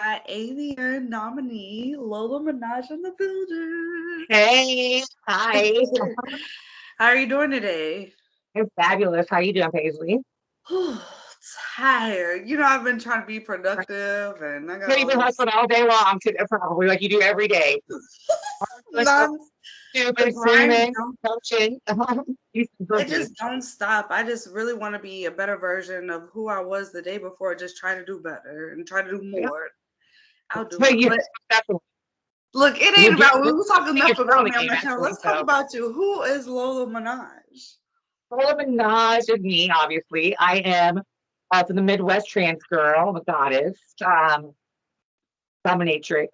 AVN nominee Lola Minaj in the building. Hey, hi. How are you doing today? It's fabulous. How you doing, Paisley? Tired. I've been trying to be productive and I got You've all been this hustling all day long, probably like you do every day. Like non the stupid, grind. screaming, coaching. You It busy. just don't stop. I just really want to be a better version of who I was the day before. Just try to do better and try to do Yeah. more. I'll do So more. you But look, it you're ain't doing about we you're was talking you're enough still in about the me on game my channel. actually. Let's talk So about you. Who is Lola Minaj? Nicki Minaj is me, obviously. I am from the Midwest trans girl, the goddess, dominatrix,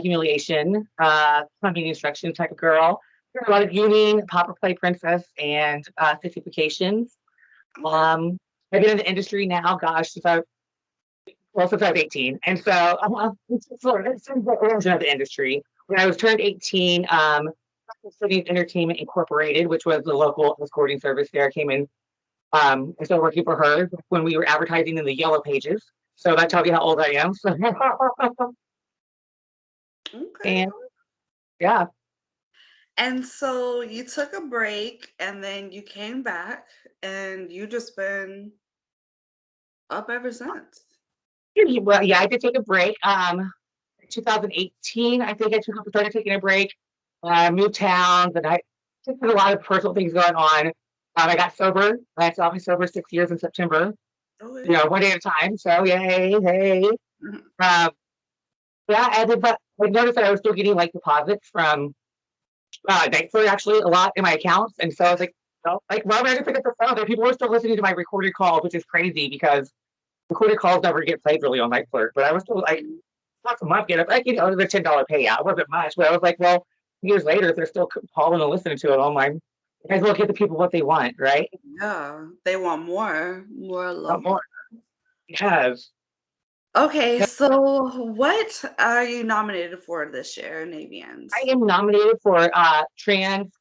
humiliation, plumbing instruction type of girl. A lot of union, proper play princess, and certifications. Okay. I've been in the industry now, gosh, since I was 18. And so it's sort of the origin of the industry. When I was turned 18, City Entertainment Incorporated, which was the local escorting service there, came in. I started working for her when we were advertising in the yellow pages. So that tells you how old I am. So, Okay. and yeah, And so you took a break and then you came back and you just been up ever since. well, yeah, I did take a break. 2018, I think started taking a break. Moved towns, and I just had a lot of personal things going on. I got sober. I'll be sober 6 years in September. Okay. You know, one day at a time. So yay, hey. Mhm. Um, yeah, but I noticed that I was still getting like deposits from thankfully actually a lot in my accounts, and so I was like, like why would I just pick up the phone? People were still listening to my recorded calls, which is crazy because recorded calls never get played really on Night Flirt. But I was still like, once a month, get it like it was a $10 payout. It wasn't much, but I was like, well, years later, if they're still calling and listening to it online, you guys will give the people what they want, right? Yeah, they want more Not love. more. Yes. Okay, so what are you nominated for this year in I AVNs? am nominated for trans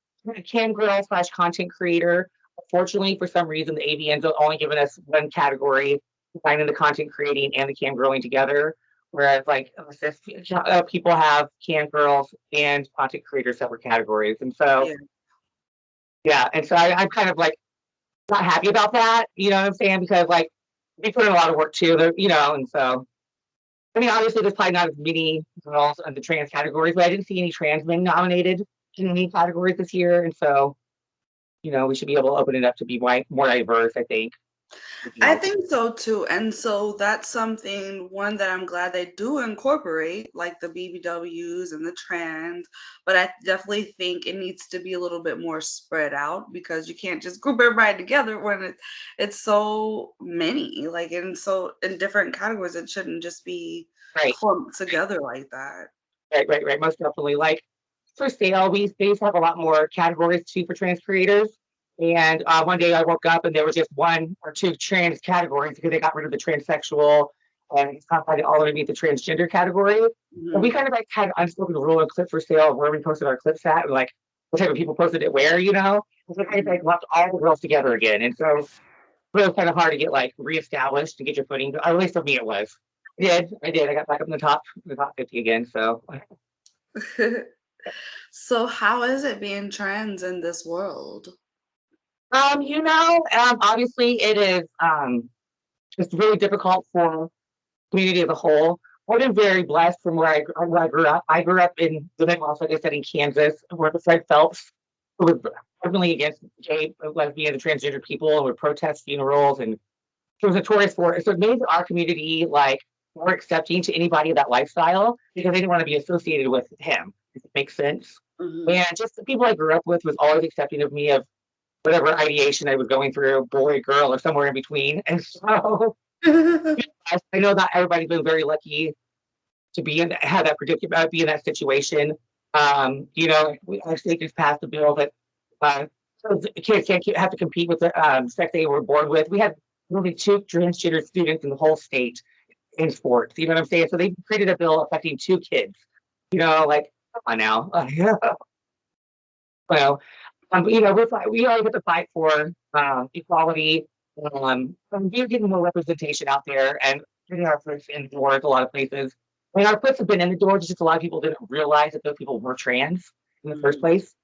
cam girl slash content creator. Unfortunately, for some reason, the AVNs have only given us one category, combining the content creating and the cam girling together. Whereas, like, people have cam girls and content creators separate categories. And so, Yeah. yeah. And so I'm kind of like not happy about that. You know what I'm saying? Because, like, we put in a lot of work too, and so I mean, obviously, there's probably not as many girls in the trans categories, but I didn't see any trans men nominated in any categories this year, and so we should be able to open it up to be more diverse. I think. I think so too. And so that's something, one that I'm glad they do incorporate, like the BBWs and the trans. But I definitely think it needs to be a little bit more spread out because you can't just group everybody together when it's so many. Like in different categories, it shouldn't just be Right, clumped together like that. right. Most definitely. Like for sale, they used to have a lot more categories too for trans creators. And one day I woke up and there was just one or two trans categories because they got rid of the transsexual and it's kind of all underneath the transgender category. And we Mhm. kind of like had an unspoken rule of clip for sale where we posted our clips at and like what type of people posted it where. It's like I Mhm. like lumped all the girls together again. And so it was kind of hard to get like reestablished to get your footing. At least for me it was. I did. I got back up in the top 50 again. So So how is it being trans in this world? obviously it is just really difficult for community as a whole. I've been very blessed from where I grew up. I grew up in the Midwest, like I said, in Kansas, where Fred Phelps, who was openly against gay, lesbian, and transgender people, and would protest funerals, and he was notorious for it. So it made our community like more accepting to anybody of that lifestyle because they didn't want to be associated with him. If it makes sense. Mhm. And just the people I grew up with was always accepting of me of whatever ideation I was going through, boy, girl, or somewhere in between. And so I know that everybody's been very lucky to have that predicament, be in that situation. Our state just passed a bill that so kids can't have to compete with the sex they were born with. We had only two transgender students in the whole state in sports. You know what I'm saying? So they created a bill affecting two kids. Like come on now. Well, we always have to fight for equality. We're getting more representation out there and getting our first indoors a lot of places. mean, our clips have been in the door, just a lot of people didn't realize that those people were trans in the first Mm. place.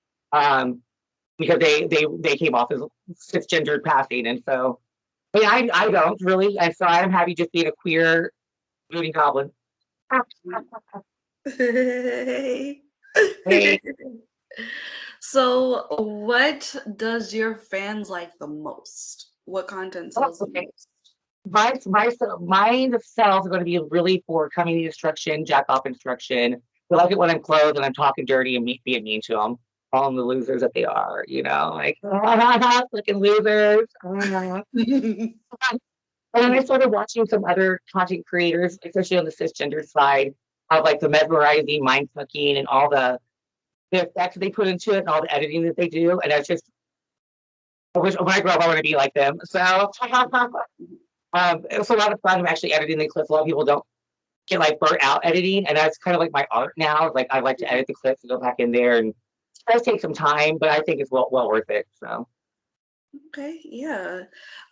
Because they came off as cisgendered passing. And so I don't really. And so I'm happy just being a queer voting goblin. Hey, So, what does your fans like the most? What content oh, sells the okay. most? Mine cells are going to be really for coming instruction, jack off instruction. They like it when I'm clothed and I'm talking dirty and being mean to them, calling the losers that they are, like fucking losers. And then I started watching some other content creators, especially on the cisgender side, of like the mesmerizing, mind fucking, and all the effects they put into it, and all the editing that they do. And I wish when I grow up, I want to be like them. So it was a lot of fun. I'm actually editing the clips. A lot of people don't get like burnt out editing, and that's kind of like my art now. Like I like to edit the clips and go back in there, and it does take some time, but I think it's well worth it. So Okay, yeah.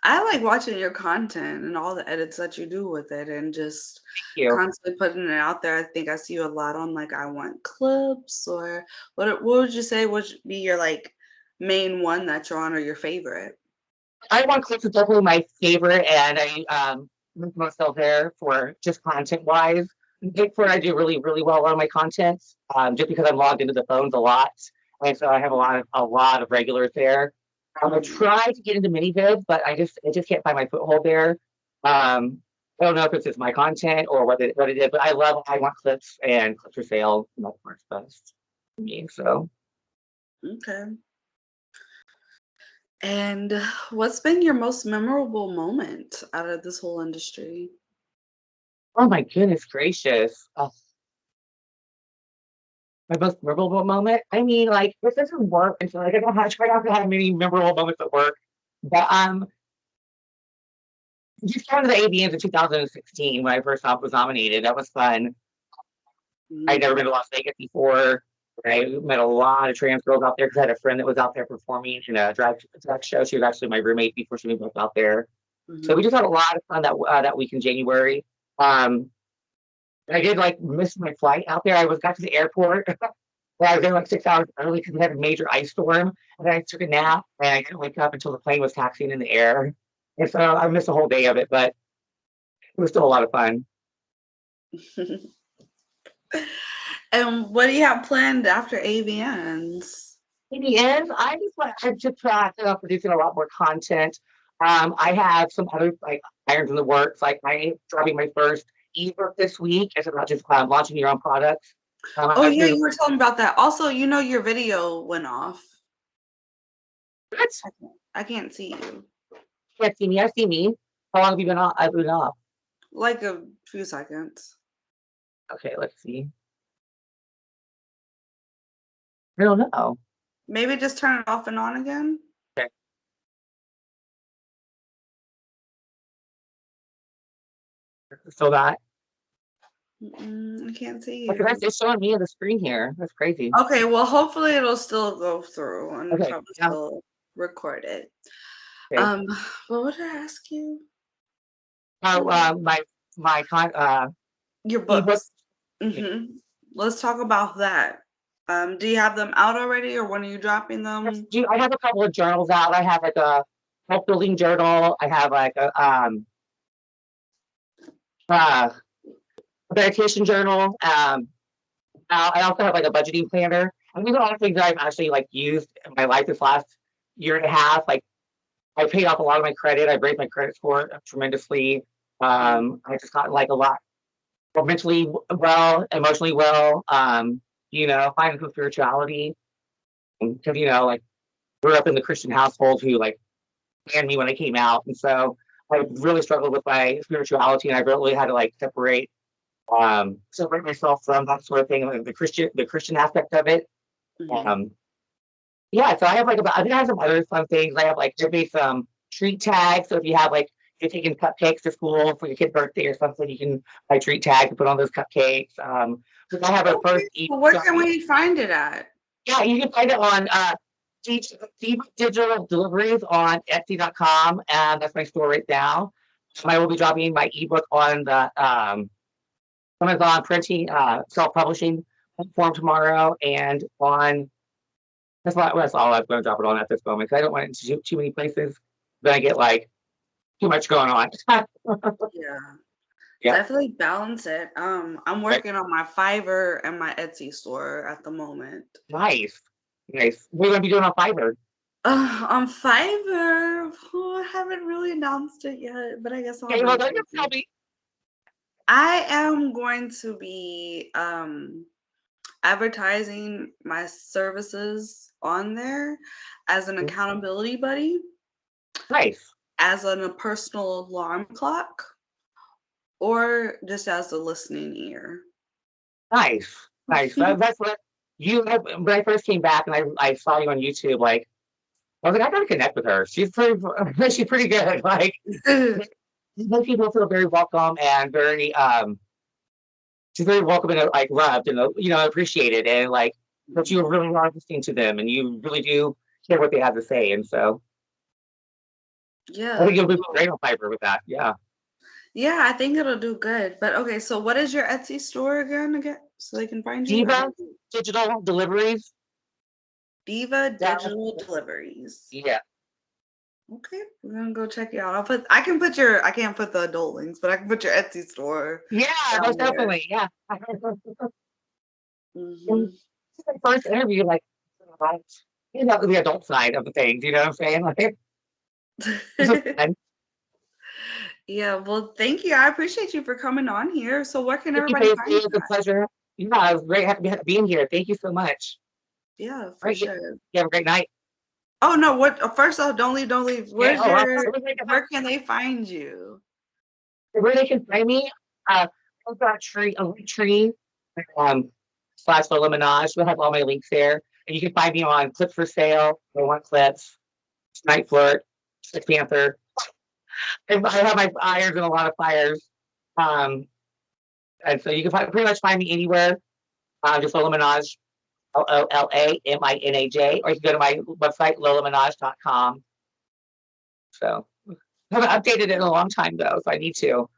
I like watching your content and all the edits that you do with it and just thank you. constantly putting it out there. I think I see you a lot on like I want clips or what would you say would be your like main one that you're on or your favorite? I want clips is definitely my favorite, and I make myself there for just content wise. For I do really well on my content, just because I'm logged into the phones a lot, and so I have a lot of regulars there. I Mhm. try to get into mini vids, but I just can't find my foothold there. I don't know if it's just my content or what it is, but I want clips and clips for sale, and that's what's best for me. So Okay. And what's been your most memorable moment out of this whole industry? oh my goodness gracious. My most memorable moment? I mean, like, this doesn't work, and so, like, I try not to have many memorable moments at work, but, just going to the AVNs in 2016 when I first was nominated, that was fun. I'd never Mm. been to Las Vegas before. I met a lot of trans girls out there because I had a friend that was out there performing in a drag show. She was actually my roommate before she moved out there. So we Mhm. just had a lot of fun that week in January. Um, I did, like, miss my flight out there. Got to the airport. I was there like 6 hours early because we had a major ice storm. And then I took a nap and I didn't wake up until the plane was taxiing in the air. And so I missed a whole day of it, but it was still a lot of fun. And what do you have planned after AVNs? In the end, I just try to producing a lot more content. I have some other like irons in the works. Like I'm dropping my first ebook this week. It's about just launching your own products. Oh, I'm yeah, actually you were telling me about that. Also, your video went off. what? I can't see you. Can't see me. I see me. How long have you been off? I've been off. Like a few seconds. Okay, let's see. I don't know. Maybe just turn it off and on again? Okay. So that I can't see because you. it's showing me on the screen here. That's crazy. Okay, well, hopefully it'll still go through and Okay. probably Yeah. still record it. Okay. Um, what would I ask you? Uh, Um, uh, my my your ebook. books. Let's talk about that. Do you have them out already, or when are you dropping them? I have a couple of journals out. I have like a health building journal. I have like uh, a meditation journal. I also have like a budgeting planner. And these are all things that I've actually like used in my life this last year and a half. Like I paid off a lot of my credit. I've raised my credit score tremendously. Mm. I just got like a lot mentally well, emotionally well. Finding some spirituality because like grew up in the Christian household who like banned me when I came out, and so I really struggled with my spirituality, and I really had to like separate myself from that sort of thing, like the Christian aspect of it. Mhm. Um, yeah, so I think I have some other fun things. There be some treat tags. So if you have like if you're taking cupcakes to school for your kid's birthday or something, you can buy treat tags and put on those cupcakes. But I have a Okay, first e well, where can we find it at? yeah, you can find it on Digital Deliveries on Etsy.com, and that's my store right now. I will be dropping my ebook on the Amazon printing, self-publishing platform tomorrow, and on that's all I'm going to drop it on at this moment because I don't want it to too many places. Then I get like too much going on. Yeah. Yeah, Definitely balance it. I'm right. working on my Fiverr and my Etsy store at the moment. Nice, nice. What are you going to be doing on Fiverr? On Fiverr, oh, I haven't really announced it yet, but I guess I'll Okay, well, announce don't it you tell soon. me. I am going to be advertising my services on there as an accountability buddy, Nice, as a personal alarm clock, or just as a listening ear. nice, nice. That's what when I first came back and I saw you on YouTube, like I was like, I gotta connect with her. She's pretty, she's pretty good. Like, most people feel very welcome and very she's very welcome and like loved and appreciated and like that you really are listening to them and you really do hear what they have to say. And so I think Yeah, you'll do no. great on Fiverr with that. Yeah. Yeah, I think it'll do good. But okay, so what is your Etsy store again, so they can find you? I Diva don't digital deliveries. Diva Yeah. Digital Deliveries. Yeah. Okay, we're gonna go check you out. I can't put the adult links, but I can put your Etsy store Yeah, down most there. definitely. Yeah. And Hmm. this is my first interview, like, about, the adult side of the things, you know what I'm saying? Like, this is fun. Yeah, well, thank you. I appreciate you for coming on here. So where can Thank you, everybody Paisley. find It was you a at? pleasure. Yeah, I was very happy being here. Thank you so much. Yeah, All for right. You sure. have a great night. Oh no, what first off, don't leave, don't leave. Okay. Oh, Where can they find you? where they can find me, I've got a link tree, um, slash the Lemonage. We'll have all my links there. And you can find me on Clips for Sale, I Want Clips, Night Flirt, Six Panther. And I have my irons in a lot of fires. Um, and so you can pretty much find me anywhere. Just Lemonage, Lolaminaj, or you can go to my website, lolaminaj.com. So I haven't updated it in a long time though, so I need to.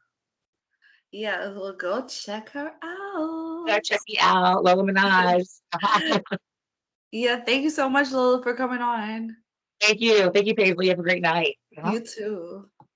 Yeah, well, go check her Yeah, out. check me out, Lola Minaj. Yeah, thank you so much, Lola, for coming on. Thank you. Thank you, Paisley. Have a great night. You too.